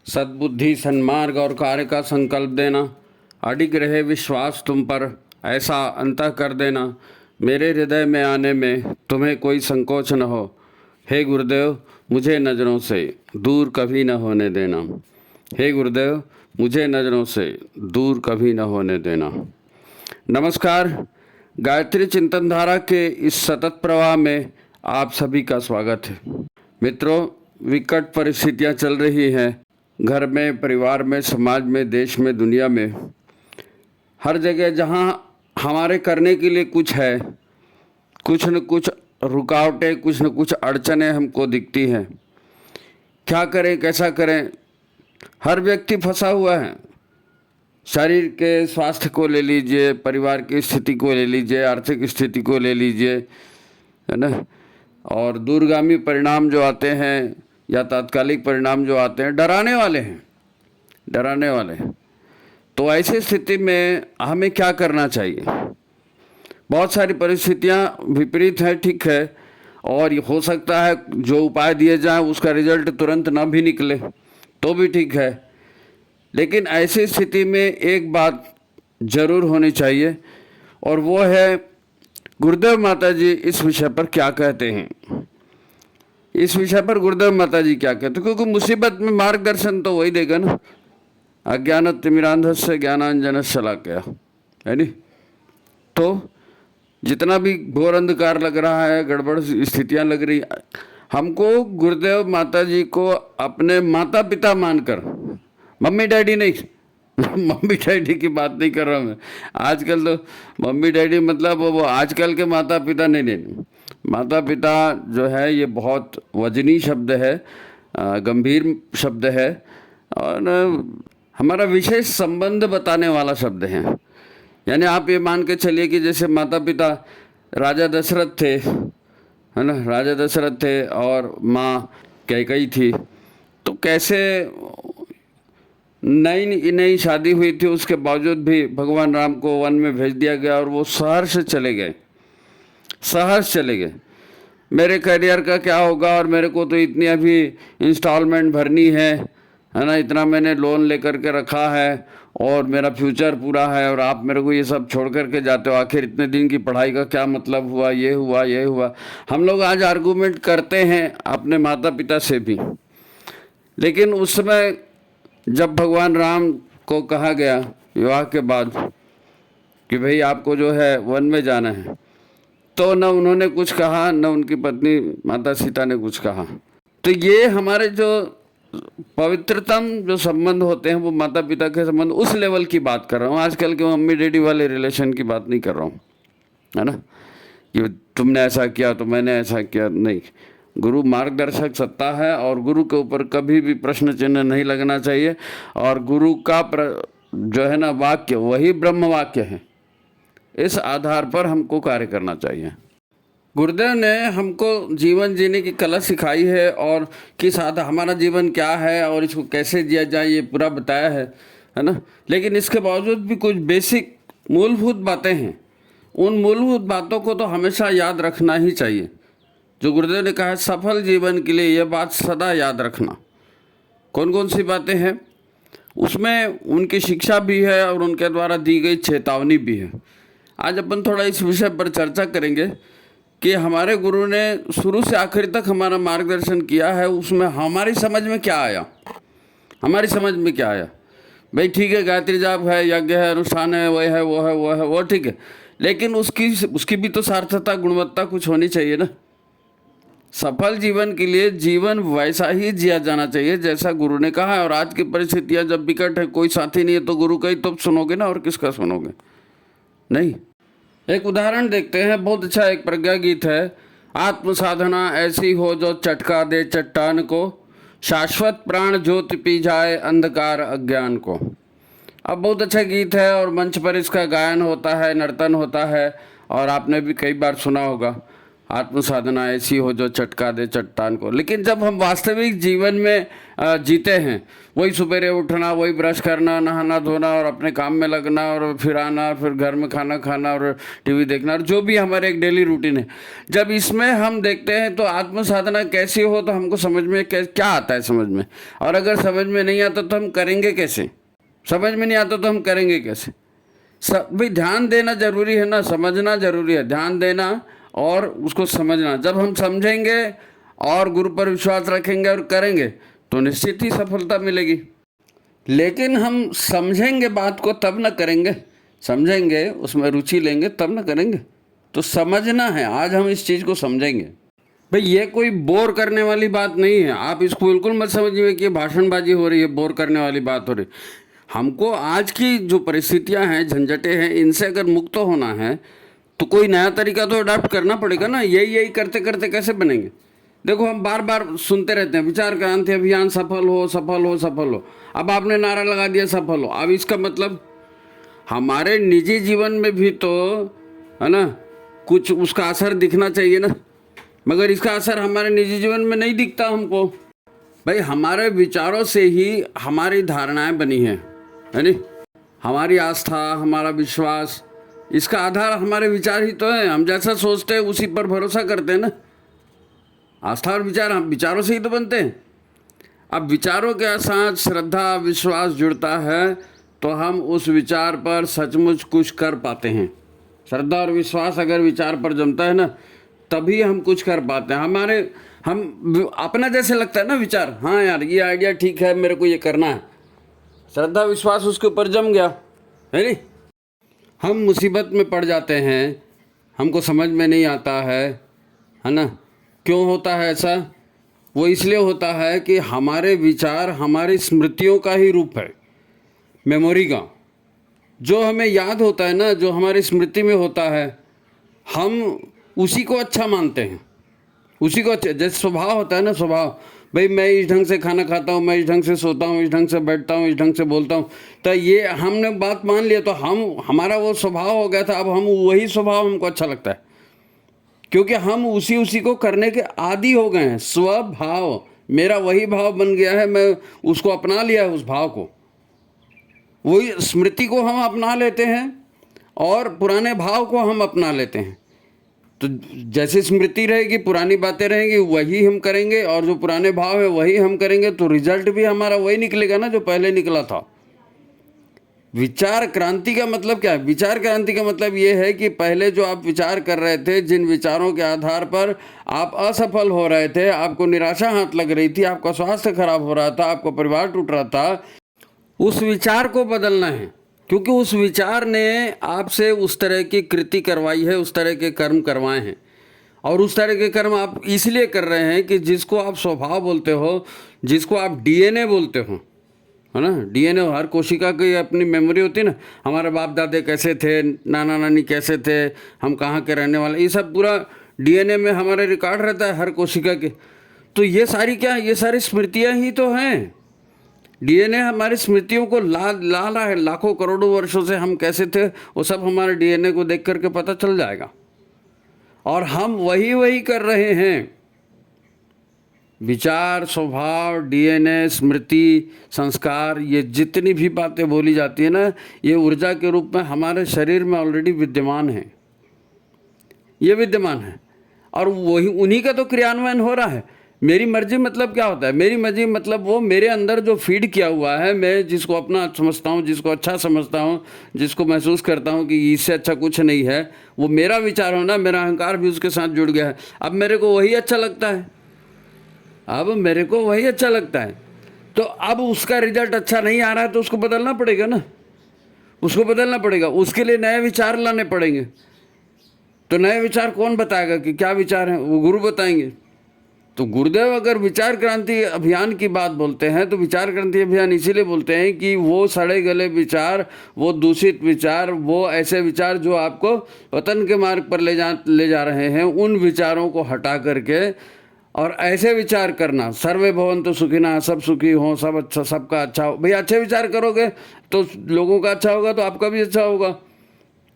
सद्बुद्धि, सन्मार्ग और कार्य का संकल्प देना, अडिग रहे विश्वास तुम पर, ऐसा अंतः कर देना, मेरे हृदय में आने में तुम्हें कोई संकोच न हो। हे गुरुदेव, मुझे नज़रों से दूर कभी न होने देना। हे गुरुदेव, मुझे नज़रों से दूर कभी न होने देना। नमस्कार, गायत्री चिंतन धारा के इस सतत प्रवाह में आप सभी का स्वागत है। मित्रों, विकट परिस्थितियां चल रही हैं, घर में, परिवार में, समाज में, देश में, दुनिया में, हर जगह जहां हमारे करने के लिए कुछ है, कुछ न कुछ रुकावटें, कुछ न कुछ अड़चनें हमको दिखती हैं। क्या करें, कैसा करें, हर व्यक्ति फंसा हुआ है। शरीर के स्वास्थ्य को ले लीजिए, परिवार की स्थिति को ले लीजिए, आर्थिक स्थिति को ले लीजिए, है ना, और दूरगामी परिणाम जो आते हैं या तात्कालिक परिणाम जो आते हैं, डराने वाले हैं, डराने वाले हैं। तो ऐसी स्थिति में हमें क्या करना चाहिए? बहुत सारी परिस्थितियां विपरीत हैं, ठीक है, और हो सकता है जो उपाय दिए जाएं उसका रिजल्ट तुरंत ना भी निकले तो भी ठीक है, लेकिन ऐसी स्थिति में एक बात जरूर होनी चाहिए, और वो है गुरुदेव माता जी इस विषय पर क्या कहते हैं। इस विषय पर गुरुदेव माता जी क्या कहते हैं, क्योंकि मुसीबत में मार्गदर्शन तो वही देगा ना। अज्ञानतिमिरान्धस्य ज्ञानांजनस्य शलाकया, है नी। तो जितना भी घोर अंधकार लग रहा है, गड़बड़ स्थितियां लग रही, हमको गुरुदेव माता जी को अपने माता पिता मानकर, मम्मी डैडी नहीं मम्मी डैडी की बात नहीं कर रहा मैं। आजकल तो मम्मी डैडी मतलब वो आजकल के माता पिता नहीं। माता पिता जो है ये बहुत वजनी शब्द है, गंभीर शब्द है, और हमारा विशेष संबंध बताने वाला शब्द है। यानी आप ये मान के चलिए कि जैसे माता पिता राजा दशरथ थे, है ना, राजा दशरथ थे और माँ कैकेयी थी। तो कैसे नई शादी हुई थी, उसके बावजूद भी भगवान राम को वन में भेज दिया गया और वो सहर्ष चले गए, सहर्ष चले गए। मेरे करियर का क्या होगा, और मेरे को तो इतनी अभी इंस्टॉलमेंट भरनी है ना, इतना मैंने लोन लेकर के रखा है और मेरा फ्यूचर पूरा है, और आप मेरे को ये सब छोड़ करके जाते हो, आखिर इतने दिन की पढ़ाई का क्या मतलब हुआ, ये हुआ, ये हुआ। हम लोग आज आर्गूमेंट करते हैं अपने माता पिता से भी, लेकिन उस समय जब भगवान राम को कहा गया विवाह के बाद कि भाई आपको जो है वन में जाना है, तो न उन्होंने कुछ कहा, न उनकी पत्नी माता सीता ने कुछ कहा। तो ये हमारे जो पवित्रतम जो संबंध होते हैं वो माता पिता के संबंध, उस लेवल की बात कर रहा हूँ। आजकल के मम्मी डैडी वाले रिलेशन की बात नहीं कर रहा हूँ, है ना, कि तुमने ऐसा किया तो मैंने ऐसा किया, नहीं। गुरु मार्गदर्शक सत्ता है और गुरु के ऊपर कभी भी प्रश्न चिन्ह नहीं लगना चाहिए, और गुरु का जो है ना वाक्य वही ब्रह्म वाक्य है। इस आधार पर हमको कार्य करना चाहिए। गुरुदेव ने हमको जीवन जीने की कला सिखाई है, और किस आधार हमारा जीवन क्या है और इसको कैसे जिया जाए ये पूरा बताया है ना। लेकिन इसके बावजूद भी कुछ बेसिक मूलभूत बातें हैं। उन मूलभूत बातों को तो हमेशा याद रखना ही चाहिए। जो गुरुदेव ने कहा है सफल जीवन के लिए यह बात सदा याद रखना। कौन कौन सी बातें हैं उसमें? उनकी शिक्षा भी है और उनके द्वारा दी गई चेतावनी भी है। आज अपन थोड़ा इस विषय पर चर्चा करेंगे कि हमारे गुरु ने शुरू से आखिर तक हमारा मार्गदर्शन किया है, उसमें हमारी समझ में क्या आया, हमारी समझ में क्या आया। भाई ठीक है, गायत्री जाप है, यज्ञ है, अनुष्ठान है, वह है, वो है, वो है, वो ठीक है, लेकिन उसकी भी तो सार्थकता, गुणवत्ता कुछ होनी चाहिए ना। सफल जीवन के लिए जीवन वैसा ही जिया जाना चाहिए जैसा गुरु ने कहा है। और आज की परिस्थितियां जब विकट है, कोई साथी नहीं है, तो गुरु का ही तो सुनोगे ना, और किसका सुनोगे? नहीं। एक उदाहरण देखते हैं, बहुत अच्छा एक प्रज्ञा गीत है। आत्म साधना ऐसी हो जो चटका दे चट्टान को, शाश्वत प्राण ज्योति पी जाए अंधकार अज्ञान को। अब बहुत अच्छा गीत है और मंच पर इसका गायन होता है, नर्तन होता है, और आपने भी कई बार सुना होगा। आत्म साधना ऐसी हो जो चटका दे चट्टान को। लेकिन जब हम वास्तविक जीवन में जीते हैं, वही सुबह उठना, वही ब्रश करना, नहाना धोना और अपने काम में लगना और फिर आना, फिर घर में खाना खाना और टीवी देखना और जो भी हमारे एक डेली रूटीन है, जब इसमें हम देखते हैं तो आत्म साधना कैसी हो तो हमको समझ में क्या आता है समझ में। और अगर समझ में नहीं आता तो हम करेंगे कैसे? समझ में नहीं आता तो हम करेंगे कैसे? भाई ध्यान देना जरूरी है ना, समझना जरूरी है, ध्यान देना और उसको समझना। जब हम समझेंगे और गुरु पर विश्वास रखेंगे और करेंगे तो निश्चित ही सफलता मिलेगी। लेकिन हम समझेंगे बात को तब ना करेंगे, समझेंगे उसमें रुचि लेंगे तब ना करेंगे। तो समझना है, आज हम इस चीज़ को समझेंगे। भाई ये कोई बोर करने वाली बात नहीं है, आप इसको बिल्कुल मत समझिए कि भाषणबाजी हो रही है, बोर करने वाली बात हो रही। हमको आज की जो परिस्थितियां हैं, झंझटें हैं, इनसे अगर मुक्त होना है तो कोई नया तरीका तो अडॉप्ट करना पड़ेगा ना। यही करते करते कैसे बनेंगे? देखो हम बार बार सुनते रहते हैं विचार क्रांति अभियान सफल हो सफल हो सफल हो। अब आपने नारा लगा दिया सफल हो, अब इसका मतलब हमारे निजी जीवन में भी तो है ना कुछ उसका असर दिखना चाहिए ना, मगर इसका असर हमारे निजी जीवन में नहीं दिखता हमको। भाई हमारे विचारों से ही हमारी धारणाएं बनी हैं, है नहीं? हमारी आस्था, हमारा विश्वास, इसका आधार हमारे विचार ही तो है। हम जैसा सोचते हैं उसी पर भरोसा करते हैं ना। आस्था और विचार हम विचारों से ही तो बनते हैं। अब विचारों के साथ श्रद्धा विश्वास जुड़ता है तो हम उस विचार पर सचमुच कुछ कर पाते हैं। श्रद्धा और विश्वास अगर विचार पर जमता है ना, तभी हम कुछ कर पाते हैं। हम अपना जैसे लगता है ना विचार, हाँ यार ये आइडिया ठीक है, मेरे को ये करना है, श्रद्धा विश्वास उसके ऊपर जम गया, है नहीं? हम मुसीबत में पड़ जाते हैं, हमको समझ में नहीं आता है ना? क्यों होता है ऐसा? वो इसलिए होता है कि हमारे विचार हमारी स्मृतियों का ही रूप है, मेमोरी का। जो हमें याद होता है ना, जो हमारी स्मृति में होता है, हम उसी को अच्छा मानते हैं, उसी को अच्छा। जैसे स्वभाव होता है ना, स्वभाव, भाई मैं इस ढंग से खाना खाता हूँ, मैं इस ढंग से सोता हूँ, इस ढंग से बैठता हूँ, इस ढंग से बोलता हूँ, तो ये हमने बात मान लिया तो हमारा वो स्वभाव हो गया था। अब हम वही स्वभाव हमको अच्छा लगता है क्योंकि हम उसी को करने के आदी हो गए हैं। स्वभाव मेरा वही भाव बन गया है, मैं उसको अपना लिया है, उस भाव को, वही स्मृति को हम अपना लेते हैं और पुराने भाव को हम अपना लेते हैं। तो जैसे स्मृति रहेगी, पुरानी बातें रहेंगी, वही हम करेंगे और जो पुराने भाव है वही हम करेंगे, तो रिजल्ट भी हमारा वही निकलेगा ना जो पहले निकला था। विचार क्रांति का मतलब क्या है? विचार क्रांति का मतलब ये है कि पहले जो आप विचार कर रहे थे, जिन विचारों के आधार पर आप असफल हो रहे थे, आपको निराशा हाथ लग रही थी, आपका स्वास्थ्य खराब हो रहा था, आपका परिवार टूट रहा था, उस विचार को बदलना है। क्योंकि उस विचार ने आपसे उस तरह की कृति करवाई है, उस तरह के कर्म करवाए हैं, और उस तरह के कर्म आप इसलिए कर रहे हैं कि जिसको आप स्वभाव बोलते हो, जिसको आप डीएनए बोलते हो, है ना? डीएनए हर कोशिका की अपनी मेमोरी होती है ना। हमारे बाप दादे कैसे थे, नाना नानी कैसे थे, हम कहाँ के रहने वाले, ये सब पूरा डीएनए में हमारे रिकॉर्ड रहता है हर कोशिका के। तो ये सारी क्या, ये सारी स्मृतियाँ ही तो हैं। डीएनए हमारी स्मृतियों को ला है, लाखों करोड़ों वर्षों से हम कैसे थे वो सब हमारे डीएनए को देख करके पता चल जाएगा। और हम वही कर रहे हैं। विचार, स्वभाव, डीएनए, स्मृति, संस्कार, ये जितनी भी बातें बोली जाती है ना, ये ऊर्जा के रूप में हमारे शरीर में ऑलरेडी विद्यमान है, ये विद्यमान है और वही उन्हीं का तो क्रियान्वयन हो रहा है। मेरी मर्जी मतलब क्या होता है? मेरी मर्जी मतलब वो मेरे अंदर जो फीड किया हुआ है, मैं जिसको अपना समझता हूँ, जिसको अच्छा समझता हूँ, जिसको महसूस करता हूँ कि इससे अच्छा कुछ नहीं है, वो मेरा विचार होना, मेरा अहंकार भी उसके साथ जुड़ गया है। अब मेरे को वही अच्छा लगता है, अब मेरे को वही अच्छा लगता है। तो अब उसका रिजल्ट अच्छा नहीं आ रहा है तो उसको बदलना पड़ेगा ना, उसको बदलना पड़ेगा। उसके लिए नए विचार लाने पड़ेंगे। तो नए विचार कौन बताएगा कि क्या विचार हैं? वो गुरु बताएंगे। तो गुरुदेव अगर विचार क्रांति अभियान की बात बोलते हैं तो विचार क्रांति अभियान इसीलिए बोलते हैं कि वो सड़े गले विचार, वो दूषित विचार, वो ऐसे विचार जो आपको पतन के मार्ग पर ले जा रहे हैं, उन विचारों को हटा करके और ऐसे विचार करना, सर्वे भवन्तु सुखिनः, सब सुखी हों, सब अच्छा, सबका अच्छा हो। भाई अच्छे विचार करोगे तो लोगों का अच्छा होगा तो आपका भी अच्छा होगा।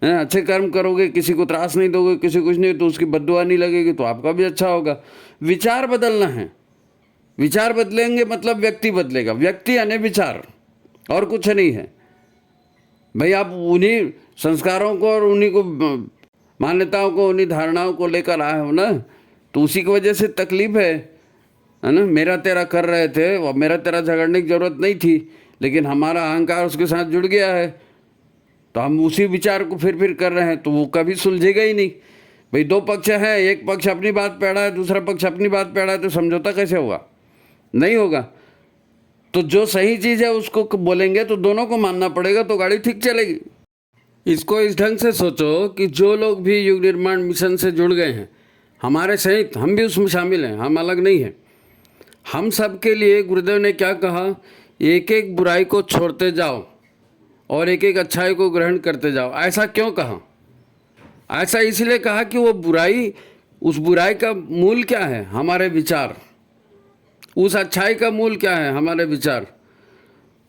हैं, अच्छे कर्म करोगे, किसी को त्रास नहीं दोगे, किसी कुछ नहीं, तो उसकी बद्दुआ नहीं लगेगी, तो आपका भी अच्छा होगा। विचार बदलना है, विचार बदलेंगे मतलब व्यक्ति बदलेगा, व्यक्ति यानी विचार, और कुछ नहीं है भाई। आप उन्हीं संस्कारों को और उन्हीं को मान्यताओं को, उन्हीं धारणाओं को लेकर आए हो ना, तो उसी की वजह से तकलीफ है ना। मेरा तेरा कर रहे थे और मेरा तेरा झगड़ने की जरूरत नहीं थी, लेकिन हमारा अहंकार उसके साथ जुड़ गया है, तो हम उसी विचार को फिर कर रहे हैं, तो वो कभी सुलझेगा ही नहीं भाई। दो पक्ष हैं, एक पक्ष अपनी बात पे अड़ा है, दूसरा पक्ष अपनी बात पे अड़ा है, तो समझौता कैसे होगा? नहीं होगा। तो जो सही चीज़ है उसको बोलेंगे तो दोनों को मानना पड़ेगा, तो गाड़ी ठीक चलेगी। इसको इस ढंग से सोचो कि जो लोग भी युग निर्माण मिशन से जुड़ गए हैं, हमारे सहित हम भी उसमें शामिल हैं, हम अलग नहीं हैं। हम सब के लिए गुरुदेव ने क्या कहा? एक एक बुराई को छोड़ते जाओ और एक एक अच्छाई को ग्रहण करते जाओ। ऐसा क्यों कहा? ऐसा इसलिए कहा कि वो बुराई, उस बुराई का मूल क्या है? हमारे विचार। उस अच्छाई का मूल क्या है? हमारे विचार।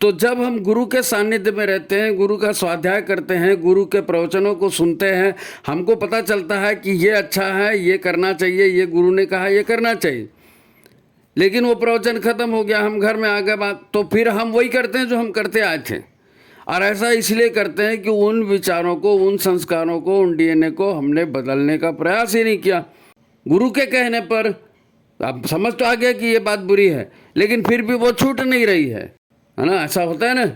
तो जब हम गुरु के सानिध्य में रहते हैं, गुरु का स्वाध्याय करते हैं, गुरु के प्रवचनों को सुनते हैं, हमको पता चलता है कि ये अच्छा है, ये करना चाहिए, ये गुरु ने कहा ये करना चाहिए। लेकिन वो प्रवचन खत्म हो गया, हम घर में आ गए बात, तो फिर हम वही करते हैं जो हम करते आए थे। और ऐसा इसलिए करते हैं कि उन विचारों को, उन संस्कारों को, उन डीएनए को हमने बदलने का प्रयास ही नहीं किया। गुरु के कहने पर अब समझ तो आ गया कि ये बात बुरी है, लेकिन फिर भी वो छूट नहीं रही है ना। ऐसा होता है ना,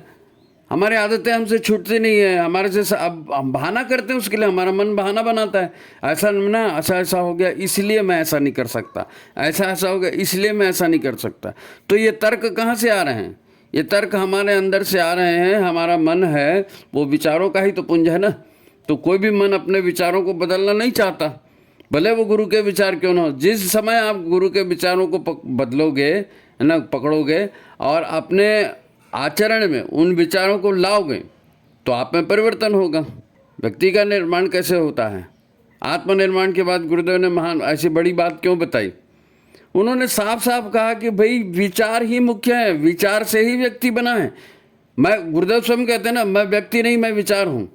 हमारी आदतें हमसे छूटती नहीं है, हमारे से अब हम बहाना करते हैं, उसके लिए हमारा मन बहाना बनाता है। ऐसा ना, ऐसा हो गया इसलिए मैं ऐसा नहीं कर सकता, ऐसा हो गया इसलिए मैं ऐसा नहीं कर सकता। तो ये तर्क कहाँ से आ रहे हैं? ये तर्क हमारे अंदर से आ रहे हैं। हमारा मन है वो विचारों का ही तो पुंज है ना। तो कोई भी मन अपने विचारों को बदलना नहीं चाहता, भले वो गुरु के विचार क्यों ना हो। जिस समय आप गुरु के विचारों को बदलोगे है ना, पकड़ोगे और अपने आचरण में उन विचारों को लाओगे, तो आप में परिवर्तन होगा। व्यक्ति का निर्माण कैसे होता है? आत्मनिर्माण के बाद गुरुदेव ने महान ऐसी बड़ी बात क्यों बताई? उन्होंने साफ साफ कहा कि भाई विचार ही मुख्य है, विचार से ही व्यक्ति बना है। मैं, गुरुदेव स्वयं कहते हैं ना, मैं व्यक्ति नहीं, मैं विचार हूँ।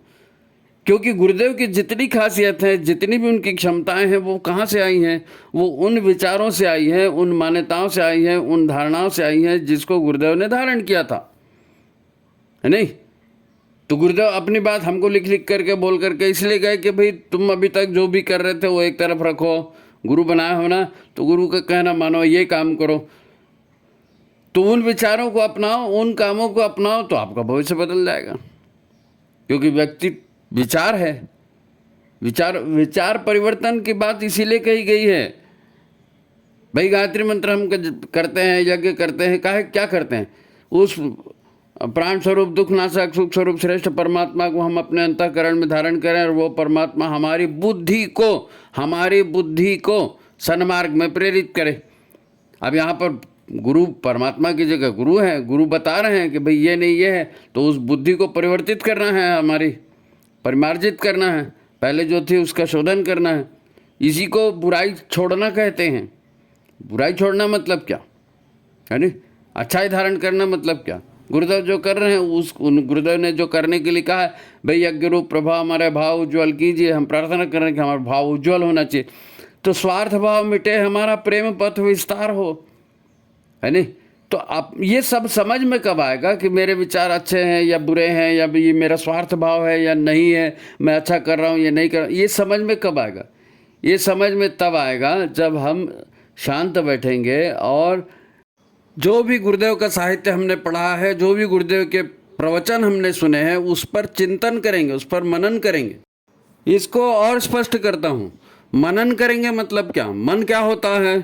क्योंकि गुरुदेव की जितनी खासियत है, जितनी भी उनकी क्षमताएं हैं, वो कहाँ से आई हैं? वो उन विचारों से आई हैं, उन मान्यताओं से आई हैं, उन धारणाओं से आई हैं जिसको गुरुदेव ने धारण किया था, है नहीं? तो गुरुदेव अपनी बात हमको लिख लिख करके बोल करके इसलिए गए कि भाई तुम अभी तक जो भी कर रहे थे वो एक तरफ रखो, गुरु बनाए हो ना, तो गुरु का कहना मानो, ये काम करो। तो उन विचारों को अपनाओ, उन कामों को अपनाओ, तो आपका भविष्य बदल जाएगा। क्योंकि व्यक्ति विचार है। विचार परिवर्तन की बात इसीलिए कही गई है। भाई गायत्री मंत्र हम करते हैं, यज्ञ करते हैं, क्या करते हैं? उस प्राण स्वरूप, दुख नाशक, सुख स्वरूप श्रेष्ठ परमात्मा को हम अपने अंतःकरण में धारण करें, और वो परमात्मा हमारी बुद्धि को सन्मार्ग में प्रेरित करे। अब यहाँ पर गुरु परमात्मा की जगह गुरु है, गुरु बता रहे हैं कि भाई ये नहीं ये है, तो उस बुद्धि को परिवर्तित करना है, हमारी परिमार्जित करना है, पहले जो थी उसका शोधन करना है। इसी को बुराई छोड़ना कहते हैं। बुराई छोड़ना मतलब क्या है नी? अच्छाई धारण करना मतलब क्या? गुरुदेव जो कर रहे हैं, गुरुदेव ने जो करने के लिए कहा है, भाई यज्ञ रूप प्रभाव हमारे भाव उज्ज्वल कीजिए। हम प्रार्थना कर रहे हैं कि हमारा भाव उज्ज्वल होना चाहिए, तो स्वार्थ भाव मिटे, हमारा प्रेम पथ विस्तार हो, है नहीं? तो आप ये सब समझ में कब आएगा कि मेरे विचार अच्छे हैं या बुरे हैं, या ये मेरा स्वार्थ भाव है या नहीं है, मैं अच्छा कर रहा हूँ या नहीं कर रहा हूँ? ये समझ में कब आएगा? ये समझ में तब आएगा जब हम शांत बैठेंगे और जो भी गुरुदेव का साहित्य हमने पढ़ा है, जो भी गुरुदेव के प्रवचन हमने सुने हैं, उस पर चिंतन करेंगे, उस पर मनन करेंगे। इसको और स्पष्ट करता हूँ, मनन करेंगे मतलब क्या? मन क्या होता है?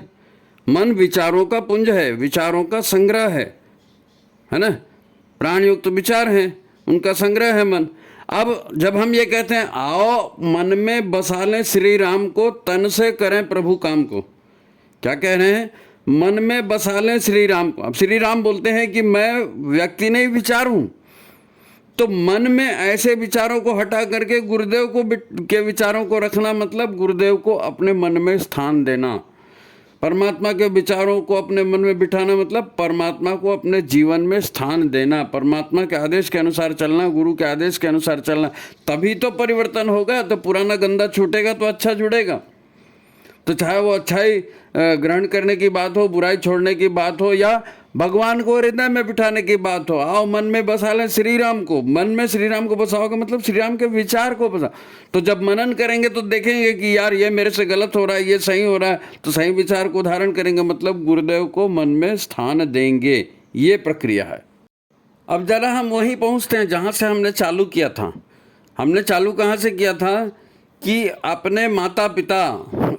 मन विचारों का पुंज है, विचारों का संग्रह है ना? प्राणयुक्त विचार हैं, उनका संग्रह है मन। अब जब हम ये कहते हैं आओ मन में बसा लें श्री राम को, तन से करें प्रभु काम को, क्या कह रहे हैं? मन में बसा लें श्री राम को। अब श्री राम बोलते हैं कि मैं व्यक्ति नहीं, विचार हूँ। तो मन में ऐसे विचारों को हटा करके गुरुदेव के विचारों को रखना, मतलब गुरुदेव को अपने मन में स्थान देना। परमात्मा के विचारों को अपने मन में बिठाना मतलब परमात्मा को अपने जीवन में स्थान देना, परमात्मा के आदेश के अनुसार चलना, गुरु के आदेश के अनुसार चलना, तभी तो परिवर्तन होगा। तो पुराना गंदा छूटेगा तो अच्छा जुड़ेगा। तो चाहे वो अच्छाई ग्रहण करने की बात हो, बुराई छोड़ने की बात हो, या भगवान को हृदय में बिठाने की बात हो, आओ मन में बसा लें श्री राम को। मन में श्री राम को बसाओगे मतलब श्री राम के विचार को बसा। तो जब मनन करेंगे तो देखेंगे कि यार ये मेरे से गलत हो रहा है, ये सही हो रहा है, तो सही विचार को धारण करेंगे, मतलब गुरुदेव को मन में स्थान देंगे। ये प्रक्रिया है। अब जरा हम वहीं पहुँचते हैं जहाँ से हमने चालू किया था। हमने चालू कहाँ से किया था कि अपने माता पिता,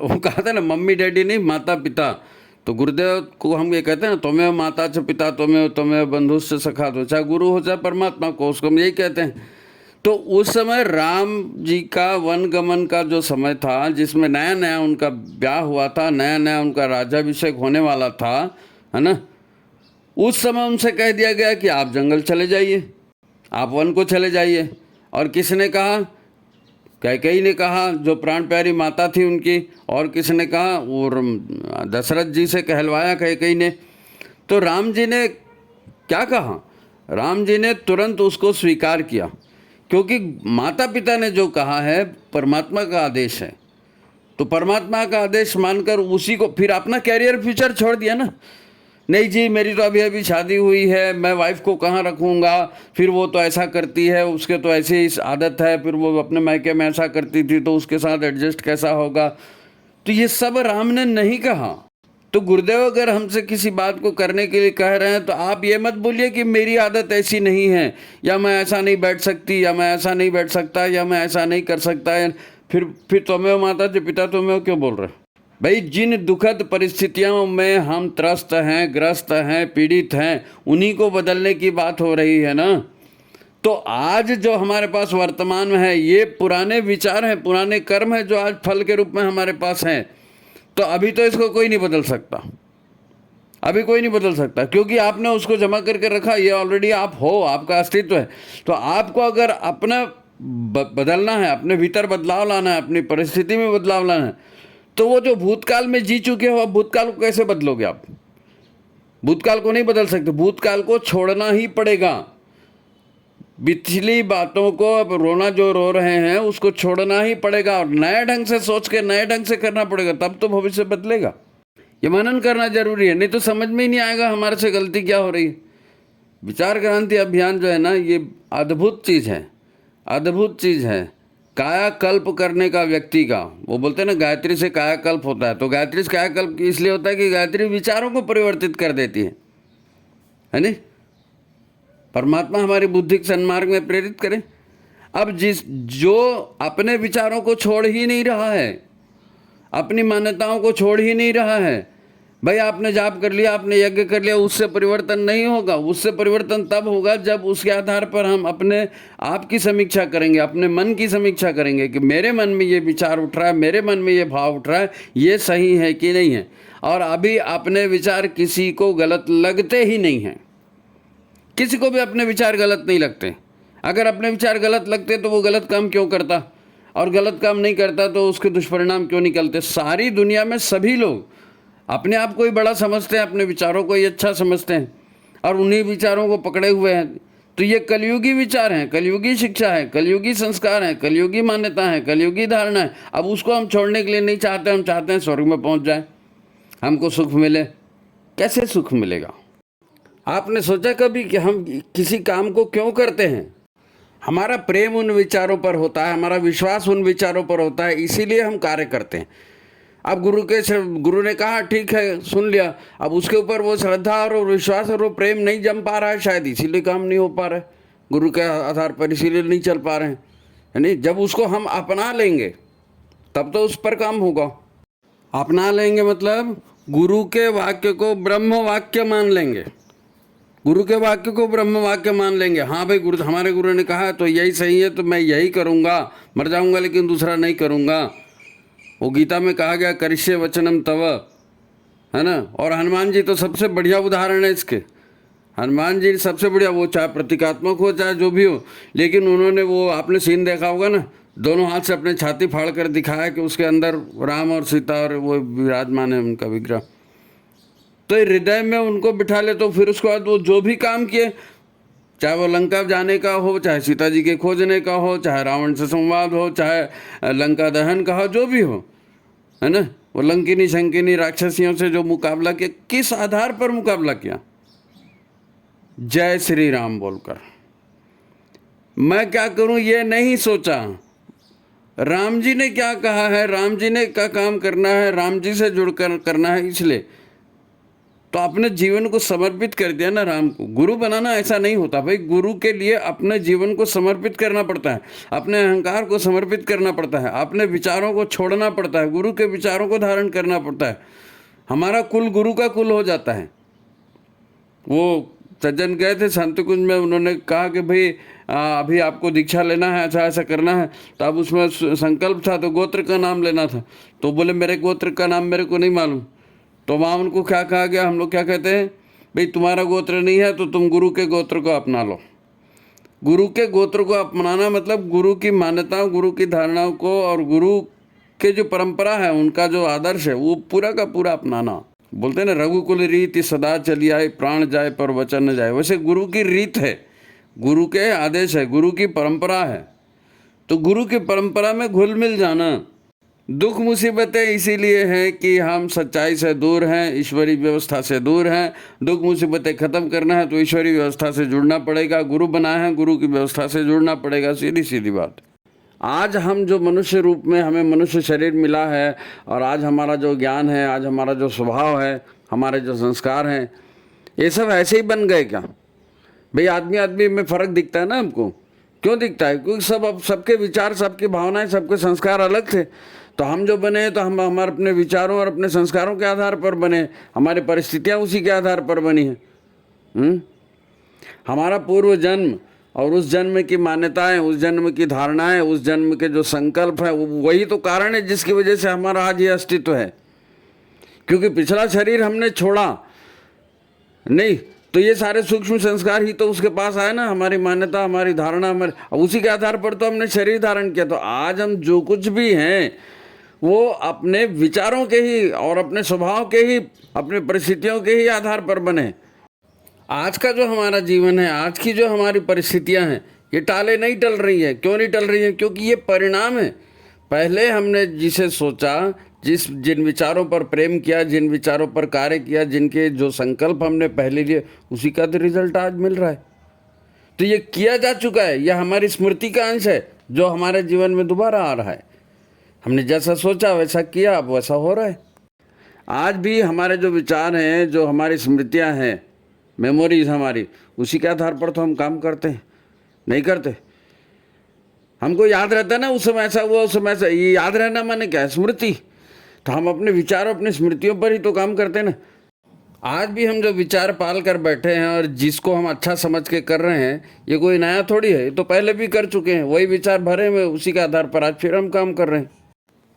वो कहा था ना मम्मी डैडी नहीं, माता पिता। तो गुरुदेव को हम ये कहते हैं ना, तुम्हें माता च पिता तुम्हें बंधु से सखा दो, चाहे गुरु हो चाहे परमात्मा को, उसको हम यही कहते हैं। तो उस समय राम जी का वन गमन का जो समय था, जिसमें नया नया उनका ब्याह हुआ था, नया नया उनका राज्याभिषेक होने वाला था, है ना, उस समय उनसे कह दिया गया कि आप जंगल चले जाइए, आप वन को चले जाइए। और किसने कहा? कैकेयी ने कहा, जो प्राण प्यारी माता थी उनकी। और किसने कहा? और दशरथ जी से कहलवाया कैकेयी ने। तो राम जी ने क्या कहा? राम जी ने तुरंत उसको स्वीकार किया, क्योंकि माता पिता ने जो कहा है परमात्मा का आदेश है। तो परमात्मा का आदेश मानकर उसी को, फिर अपना कैरियर फ्यूचर छोड़ दिया ना। नहीं जी, मेरी तो अभी अभी शादी हुई है, मैं वाइफ को कहाँ रखूँगा, फिर वो तो ऐसा करती है, उसके तो ऐसी ही आदत है, फिर वो अपने मायके में ऐसा करती थी तो उसके साथ एडजस्ट कैसा होगा। तो ये सब राम ने नहीं कहा। तो गुरुदेव अगर हमसे किसी बात को करने के लिए कह रहे हैं तो आप ये मत बोलिए कि मेरी आदत ऐसी नहीं है, या मैं ऐसा नहीं बैठ सकती, या मैं ऐसा नहीं बैठ सकता, या मैं ऐसा नहीं कर सकता। फिर तुम्हें माता जी पिता तुम्हें क्यों बोल रहे? भाई, जिन दुखद परिस्थितियों में हम त्रस्त हैं, ग्रस्त हैं, पीड़ित हैं, उन्हीं को बदलने की बात हो रही है ना। तो आज जो हमारे पास वर्तमान में है, ये पुराने विचार हैं, पुराने कर्म है जो आज फल के रूप में हमारे पास हैं। तो अभी तो इसको कोई नहीं बदल सकता, अभी कोई नहीं बदल सकता, क्योंकि आपने उसको जमा करके रखा, ये ऑलरेडी आप हो, आपका अस्तित्व है। तो आपको अगर अपना बदलना है, अपने भीतर बदलाव लाना है, अपनी परिस्थिति में बदलाव लाना है, तो वो जो भूतकाल में जी चुके हो, अब भूतकाल को कैसे बदलोगे आप? भूतकाल को नहीं बदल सकते, भूतकाल को छोड़ना ही पड़ेगा। पिछली बातों को, अब रोना जो रो रहे हैं उसको छोड़ना ही पड़ेगा, और नए ढंग से सोच के नए ढंग से करना पड़ेगा, तब तो भविष्य बदलेगा। ये मनन करना जरूरी है, नहीं तो समझ में ही नहीं आएगा हमारे से गलती क्या हो रही है। विचार क्रांति अभियान जो है ना, ये अद्भुत चीज़ है, अद्भुत चीज़ है। कायाकल्प करने का व्यक्ति का, वो बोलते हैं ना गायत्री से कायाकल्प होता है। तो गायत्री से कायाकल्प इसलिए होता है कि गायत्री विचारों को परिवर्तित कर देती है नहीं? परमात्मा हमारी बुद्धि के सन्मार्ग में प्रेरित करे। अब जो अपने विचारों को छोड़ ही नहीं रहा है, अपनी मान्यताओं को छोड़ ही नहीं रहा है, भाई आपने जाप कर लिया, आपने यज्ञ कर लिया, उससे परिवर्तन नहीं होगा। उससे परिवर्तन तब होगा जब उसके आधार पर हम अपने आप की समीक्षा करेंगे, अपने मन की समीक्षा करेंगे कि मेरे मन में ये विचार उठ रहा है, मेरे मन में ये भाव उठ रहा है, ये सही है कि नहीं है। और अभी अपने विचार किसी को गलत लगते ही नहीं हैं, किसी को भी अपने विचार गलत नहीं लगते। अगर अपने विचार गलत लगते तो वो गलत काम क्यों करता, और गलत काम नहीं करता तो उसके दुष्परिणाम क्यों निकलते। सारी दुनिया में सभी लोग अपने आप को ही बड़ा समझते हैं, अपने विचारों को ही अच्छा समझते हैं, और उन्हीं विचारों को पकड़े हुए हैं। तो ये कलयुगी विचार हैं, कलयुगी शिक्षा है, कलयुगी संस्कार है, कलयुगी मान्यता है, कलयुगी धारणा है। अब उसको हम छोड़ने के लिए नहीं चाहते, हम चाहते हैं स्वर्ग में पहुंच जाए, हमको सुख मिले। कैसे सुख मिलेगा? आपने सोचा कभी कि हम किसी काम को क्यों करते हैं? हमारा प्रेम उन विचारों पर होता है, हमारा विश्वास उन विचारों पर होता है, इसीलिए हम कार्य करते हैं। अब गुरु ने कहा ठीक है, सुन लिया, अब उसके ऊपर वो श्रद्धा और विश्वास और वो प्रेम नहीं जम पा रहा है, शायद इसीलिए काम नहीं हो पा रहा है गुरु के आधार पर, इसीलिए नहीं चल पा रहे हैं, है नहीं? जब उसको हम अपना लेंगे तब तो उस पर काम होगा। अपना लेंगे मतलब गुरु के वाक्य को ब्रह्म वाक्य मान लेंगे, गुरु के वाक्य को ब्रह्म वाक्य मान लेंगे। हाँ भाई, हमारे गुरु ने कहा तो यही सही है, तो मैं यही करूँगा, मर जाऊँगा लेकिन दूसरा नहीं करूँगा। वो गीता में कहा गया करिष्ये वचनम तव, है ना? और हनुमान जी तो सबसे बढ़िया उदाहरण है इसके। हनुमान जी सबसे बढ़िया, वो चाहे प्रतीकात्मक हो चाहे जो भी हो, लेकिन उन्होंने वो, आपने सीन देखा होगा ना, दोनों हाथ से अपने छाती फाड़ कर दिखाया कि उसके अंदर राम और सीता और वो विराजमान है उनका विग्रह। तो हृदय में उनको बिठा ले, तो फिर उसके बाद वो जो भी काम किए, चाहे वो लंका जाने का हो, चाहे सीता जी के खोजने का हो, चाहे रावण से संवाद हो, चाहे लंका दहन का हो, जो भी हो, है ना, वो लंकिनी शंकिनी राक्षसियों से जो मुकाबला किया, किस आधार पर मुकाबला किया? जय श्री राम बोलकर। मैं क्या करूं ये नहीं सोचा। राम जी ने क्या कहा है, राम जी ने क्या काम करना है, राम जी से जुड़कर करना है, इसलिए तो अपने जीवन को समर्पित कर दिया ना राम को। गुरु बनाना ऐसा नहीं होता भाई, गुरु के लिए अपने जीवन को समर्पित करना पड़ता है, अपने अहंकार को समर्पित करना पड़ता है, अपने विचारों को छोड़ना पड़ता है, गुरु के विचारों को धारण करना पड़ता है। हमारा कुल गुरु का कुल हो जाता है। वो सज्जन गए थे शांति कुंज में, उन्होंने कहा कि भाई अभी आपको दीक्षा लेना है, ऐसा ऐसा करना है, तो अब उसमें संकल्प था तो गोत्र का नाम लेना था, तो बोले मेरे गोत्र का नाम मेरे को नहीं मालूम। तो वहाँ उनको क्या कहा गया, हम लोग क्या कहते हैं, भाई तुम्हारा गोत्र नहीं है तो तुम गुरु के गोत्र को अपना लो। गुरु के गोत्र को अपनाना मतलब गुरु की मान्यताओं, गुरु की धारणाओं को और गुरु के जो परंपरा है, उनका जो आदर्श है, वो पूरा का पूरा अपनाना। बोलते हैं ना, रघुकुल रीति सदा चली आए, प्राण जाए पर वचन न जाए। वैसे गुरु की रीत है, गुरु के आदेश है, गुरु की परंपरा है, तो गुरु की परंपरा में घुल मिल जाना। दुख मुसीबतें इसीलिए हैं कि हम सच्चाई से दूर हैं, ईश्वरी व्यवस्था से दूर हैं। दुख मुसीबतें ख़त्म करना है तो ईश्वरी व्यवस्था से जुड़ना पड़ेगा। गुरु बना है, गुरु की व्यवस्था से जुड़ना पड़ेगा, सीधी सीधी बात। आज हम जो मनुष्य रूप में हमें मनुष्य शरीर मिला है, और आज हमारा जो ज्ञान है, आज हमारा जो स्वभाव है, हमारे जो संस्कार हैं, ये सब ऐसे ही बन गए क्या? भाई आदमी आदमी में फ़र्क दिखता है ना हमको। क्यों दिखता है? क्योंकि अब सबके विचार, सबकी भावनाएं, सबके संस्कार अलग थे। तो हम जो बने तो हम हमारे अपने विचारों और अपने संस्कारों के आधार पर बने, हमारी परिस्थितियां उसी के आधार पर बनी हैं। हमारा पूर्व जन्म और उस जन्म की मान्यताएं, उस जन्म की धारणाएं, उस जन्म के जो संकल्प है, वही तो कारण है जिसकी वजह से हमारा आज ये अस्तित्व है। क्योंकि पिछला शरीर हमने छोड़ा नहीं, तो ये सारे सूक्ष्म संस्कार ही तो उसके पास आए ना, हमारी मान्यता, हमारी धारणा, हमारे, उसी के आधार पर तो हमने शरीर धारण किया। तो आज हम जो कुछ भी हैं वो अपने विचारों के ही और अपने स्वभाव के ही, अपने परिस्थितियों के ही आधार पर बने। आज का जो हमारा जीवन है, आज की जो हमारी परिस्थितियां हैं, ये टाले नहीं टल रही है। क्यों नहीं टल रही है? क्योंकि ये परिणाम है। पहले हमने जिसे सोचा, जिन विचारों पर प्रेम किया, जिन विचारों पर कार्य किया, जिनके जो संकल्प हमने पहले लिए, उसी का तो रिजल्ट आज मिल रहा है। तो ये किया जा चुका है, यह हमारी स्मृति का अंश है जो हमारे जीवन में दोबारा आ रहा है। हमने जैसा सोचा वैसा किया, अब वैसा हो रहा है। आज भी हमारे जो विचार हैं, जो हमारी स्मृतियां हैं, मेमोरीज हमारी, उसी के आधार पर तो हम काम करते हैं। नहीं करते? हमको याद रहता है ना, उस समय ऐसा हुआ, उस समय ऐसा। ये याद रहना माने क्या है? स्मृति। तो हम अपने विचार, अपनी स्मृतियों पर ही तो काम करते हैं ना। आज भी हम जो विचार पाल कर बैठे हैं और जिसको हम अच्छा समझ के कर रहे हैं, ये कोई नया थोड़ी है, ये तो पहले भी कर चुके हैं। वही विचार भरे हुए, उसी के आधार पर आज फिर हम काम कर रहे हैं।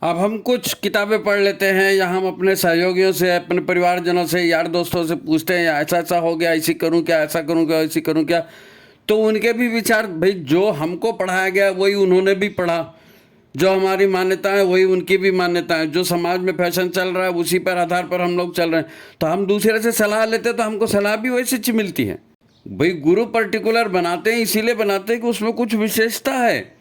अब हम कुछ किताबें पढ़ लेते हैं, या हम अपने सहयोगियों से, अपने परिवारजनों से, यार दोस्तों से पूछते हैं, या ऐसा ऐसा हो गया, ऐसी करूं क्या, ऐसा करूं क्या, ऐसी करूं क्या। तो उनके भी विचार, भाई जो हमको पढ़ाया गया वही उन्होंने भी पढ़ा, जो हमारी मान्यता है वही उनकी भी मान्यता है, जो समाज में फैशन चल रहा है उसी पर आधार पर हम लोग चल रहे हैं। तो हम दूसरे से सलाह लेते हैं तो हमको सलाह भी वैसे ही मिलती है। भाई गुरु पर्टिकुलर बनाते हैं, इसीलिए बनाते हैं कि उसमें कुछ विशेषता है।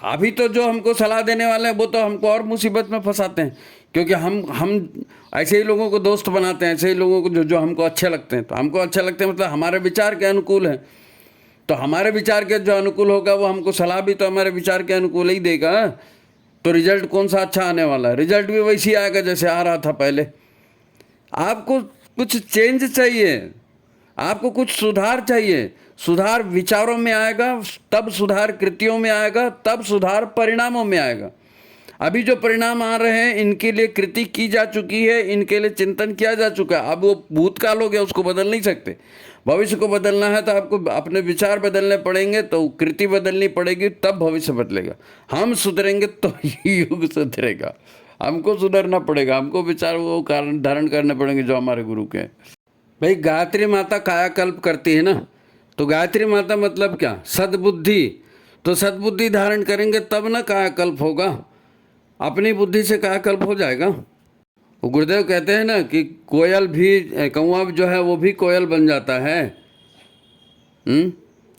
अभी तो जो हमको सलाह देने वाले हैं वो तो हमको और मुसीबत में फंसाते हैं, क्योंकि हम ऐसे ही लोगों को दोस्त बनाते हैं, ऐसे ही लोगों को जो हमको अच्छे लगते हैं। तो हमको अच्छे लगते हैं मतलब हमारे विचार के अनुकूल है, तो हमारे विचार के जो अनुकूल होगा वो हमको सलाह भी तो हमारे विचार के अनुकूल ही देगा। तो रिजल्ट कौन सा अच्छा आने वाला है? रिजल्ट भी वैसे ही आएगा जैसे आ रहा था पहले। आपको कुछ चेंज चाहिए, आपको कुछ सुधार चाहिए। सुधार विचारों में आएगा, तब सुधार कृतियों में आएगा, तब सुधार परिणामों में आएगा। अभी जो परिणाम आ रहे हैं इनके लिए कृति की जा चुकी है, इनके लिए चिंतन किया जा चुका है। अब वो भूतकाल हो गया, उसको बदल नहीं सकते। भविष्य को बदलना है तो आपको अपने विचार बदलने पड़ेंगे, तो कृति बदलनी पड़ेगी, तब भविष्य बदलेगा। हम सुधरेंगे तो युग सुधरेगा। हमको सुधरना पड़ेगा, हमको विचार वो कारण धारण करने पड़ेंगे जो हमारे गुरु के। भाई गायत्री माता कायाकल्प करती है ना, तो गायत्री माता मतलब क्या? सद्बुद्धि। तो सद्बुद्धि धारण करेंगे तब ना कायाकल्प होगा। अपनी बुद्धि से कायाकल्प हो जाएगा? वो गुरुदेव कहते हैं ना कि कोयल भी, कौवा जो है वो भी कोयल बन जाता है,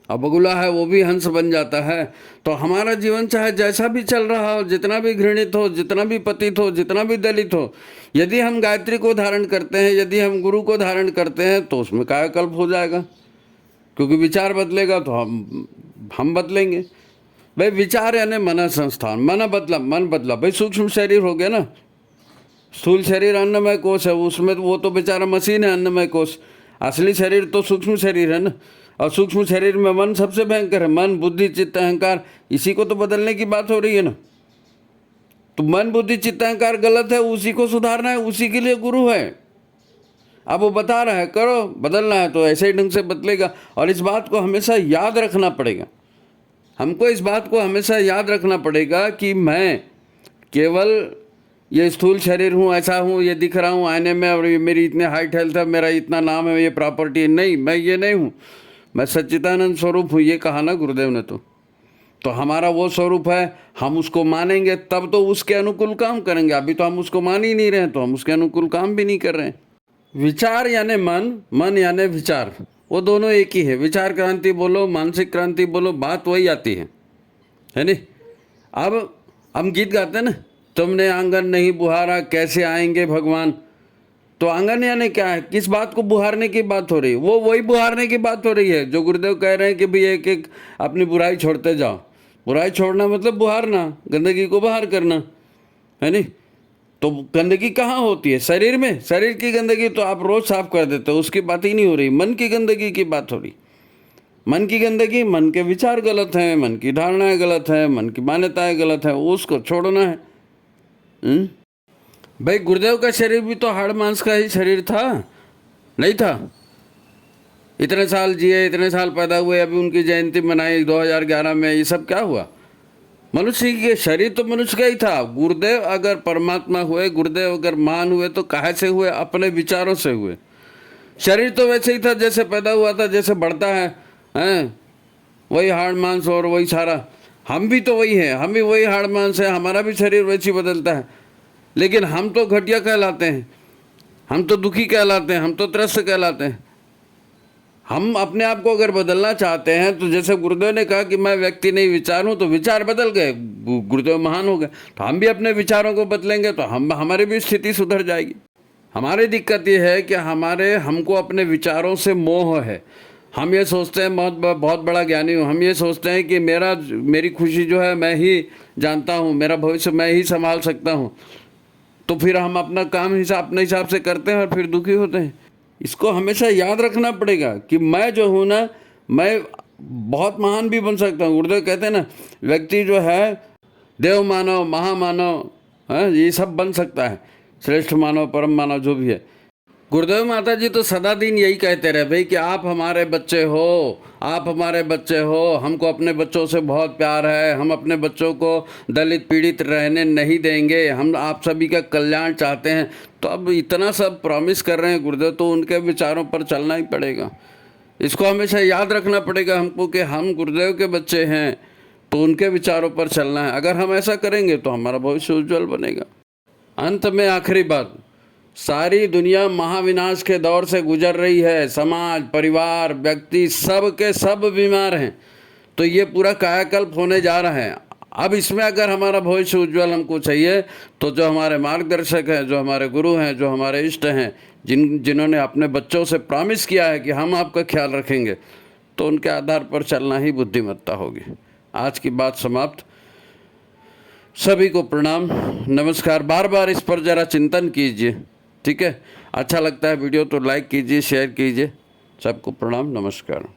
और बगुला है वो भी हंस बन जाता है। तो हमारा जीवन चाहे जैसा भी चल रहा हो, जितना भी घृणित हो, जितना भी पतित हो, जितना भी दलित हो, यदि हम गायत्री को धारण करते हैं, यदि हम गुरु को धारण करते हैं, तो उसमें कायाकल्प हो जाएगा। क्योंकि विचार बदलेगा तो हम बदलेंगे। भाई विचार यानी मन संस्थान, मन बदला भाई सूक्ष्म शरीर हो गया ना, स्थूल शरीर अन्नमय कोश है, उसमें वो तो बेचारा मशीन है अन्नमय कोश, असली शरीर तो सूक्ष्म शरीर है ना। और सूक्ष्म शरीर में मन सबसे भयंकर है, मन बुद्धि चित्त अहंकार, इसी को तो बदलने की बात हो रही है ना। तो मन बुद्धि चित्त अहंकार गलत है, उसी को सुधारना है, उसी के लिए गुरु है। अब वो बता रहा है करो, बदलना है तो ऐसे ही ढंग से बदलेगा। और इस बात को हमेशा याद रखना पड़ेगा, हमको इस बात को हमेशा याद रखना पड़ेगा कि मैं केवल ये स्थूल शरीर हूँ, ऐसा हूँ, ये दिख रहा हूँ आईने में, और ये मेरी इतने हाइट हेल्थ है, मेरा इतना नाम है, ये प्रॉपर्टी है, नहीं, मैं ये नहीं हूँ, मैं सच्चिदानंद स्वरूप हूँ। ये कहा ना गुरुदेव ने। तो हमारा वो स्वरूप है, हम उसको मानेंगे तब तो उसके अनुकूल काम करेंगे। अभी तो हम उसको मान ही नहीं रहे हैं, तो हम उसके अनुकूल काम भी नहीं कर रहे हैं। विचार यानी मन, मन यानी विचार, वो दोनों एक ही है। विचार क्रांति बोलो, मानसिक क्रांति बोलो, बात वही आती है नहीं। अब हम गीत गाते हैं ना, तुमने आंगन नहीं बुहारा कैसे आएंगे भगवान। तो आंगन यानी क्या है, किस बात को बुहारने की बात हो रही है? वो वही बुहारने की बात हो रही है जो गुरुदेव कह रहे हैं कि भाई एक एक अपनी बुराई छोड़ते जाओ। बुराई छोड़ना मतलब बुहारना, गंदगी को बाहर करना, है नहीं। तो गंदगी कहाँ होती है? शरीर में। शरीर की गंदगी तो आप रोज साफ कर देते हो, उसकी बात ही नहीं हो रही। मन की गंदगी की बात हो रही। मन की गंदगी, मन के विचार गलत हैं, मन की धारणाएं गलत हैं, मन की मान्यताएं गलत हैं, उसको छोड़ना है। भाई गुरुदेव का शरीर भी तो हाड़ मांस का ही शरीर था, नहीं था? इतने साल जिए, इतने साल पैदा हुए, अभी उनकी जयंती मनाई 2011 में, ये सब क्या हुआ? मनुष्य के शरीर तो मनुष्य का ही था। गुरुदेव अगर परमात्मा हुए, गुरुदेव अगर मान हुए, तो काहे से हुए? अपने विचारों से हुए। शरीर तो वैसे ही था जैसे पैदा हुआ था, जैसे बढ़ता है, वही हाड़ मांस और वही सारा। हम भी तो वही हैं, हम भी वही हाड़ मांस है, हमारा भी शरीर वैसे ही बदलता है। लेकिन हम तो घटिया कहलाते हैं, हम तो दुखी कहलाते हैं, हम तो त्रस्त कहलाते हैं। हम अपने आप को अगर बदलना चाहते हैं तो जैसे गुरुदेव ने कहा कि मैं व्यक्ति नहीं विचार हूँ, तो विचार बदल गए, गुरुदेव महान हो गए। तो हम भी अपने विचारों को बदलेंगे तो हमारी भी स्थिति सुधर जाएगी। हमारी दिक्कत ये है कि हमको अपने विचारों से मोह है। हम ये सोचते हैं बहुत बड़ा ज्ञानी हूँ, हम ये सोचते हैं कि मेरी खुशी जो है मैं ही जानता हूँ, मेरा भविष्य मैं ही संभाल सकता हूँ। तो फिर हम अपना काम अपने हिसाब से करते हैं और फिर दुखी होते हैं। इसको हमेशा याद रखना पड़ेगा कि मैं जो हूँ ना, मैं बहुत महान भी बन सकता हूँ। गुरुदेव कहते हैं ना, व्यक्ति जो है देव मानव, महामानव, ये सब बन सकता है, श्रेष्ठ मानव, परम मानव, जो भी है। गुरुदेव माता जी तो सदा दिन यही कहते रहे भाई कि आप हमारे बच्चे हो, आप हमारे बच्चे हो, हमको अपने बच्चों से बहुत प्यार है, हम अपने बच्चों को दलित पीड़ित रहने नहीं देंगे, हम आप सभी का कल्याण चाहते हैं। तो अब इतना सब प्रॉमिस कर रहे हैं गुरुदेव, तो उनके विचारों पर चलना ही पड़ेगा। इसको हमेशा याद रखना पड़ेगा हमको कि हम गुरुदेव के बच्चे हैं, तो उनके विचारों पर चलना है। अगर हम ऐसा करेंगे तो हमारा भविष्य उज्ज्वल बनेगा। अंत में आखिरी बात, सारी दुनिया महाविनाश के दौर से गुजर रही है। समाज, परिवार, व्यक्ति, सब के सब बीमार हैं। तो ये पूरा कायाकल्प होने जा रहा है। अब इसमें अगर हमारा भविष्य उज्ज्वल हमको चाहिए, तो जो हमारे मार्गदर्शक हैं, जो हमारे गुरु हैं, जो हमारे इष्ट हैं, जिन्होंने अपने बच्चों से प्रॉमिस किया है कि हम आपका ख्याल रखेंगे, तो उनके आधार पर चलना ही बुद्धिमत्ता होगी। आज की बात समाप्त। सभी को प्रणाम, नमस्कार। बार बार इस पर ज़रा चिंतन कीजिए, ठीक है? अच्छा लगता है वीडियो तो लाइक कीजिए, शेयर कीजिए। सबको प्रणाम, नमस्कार।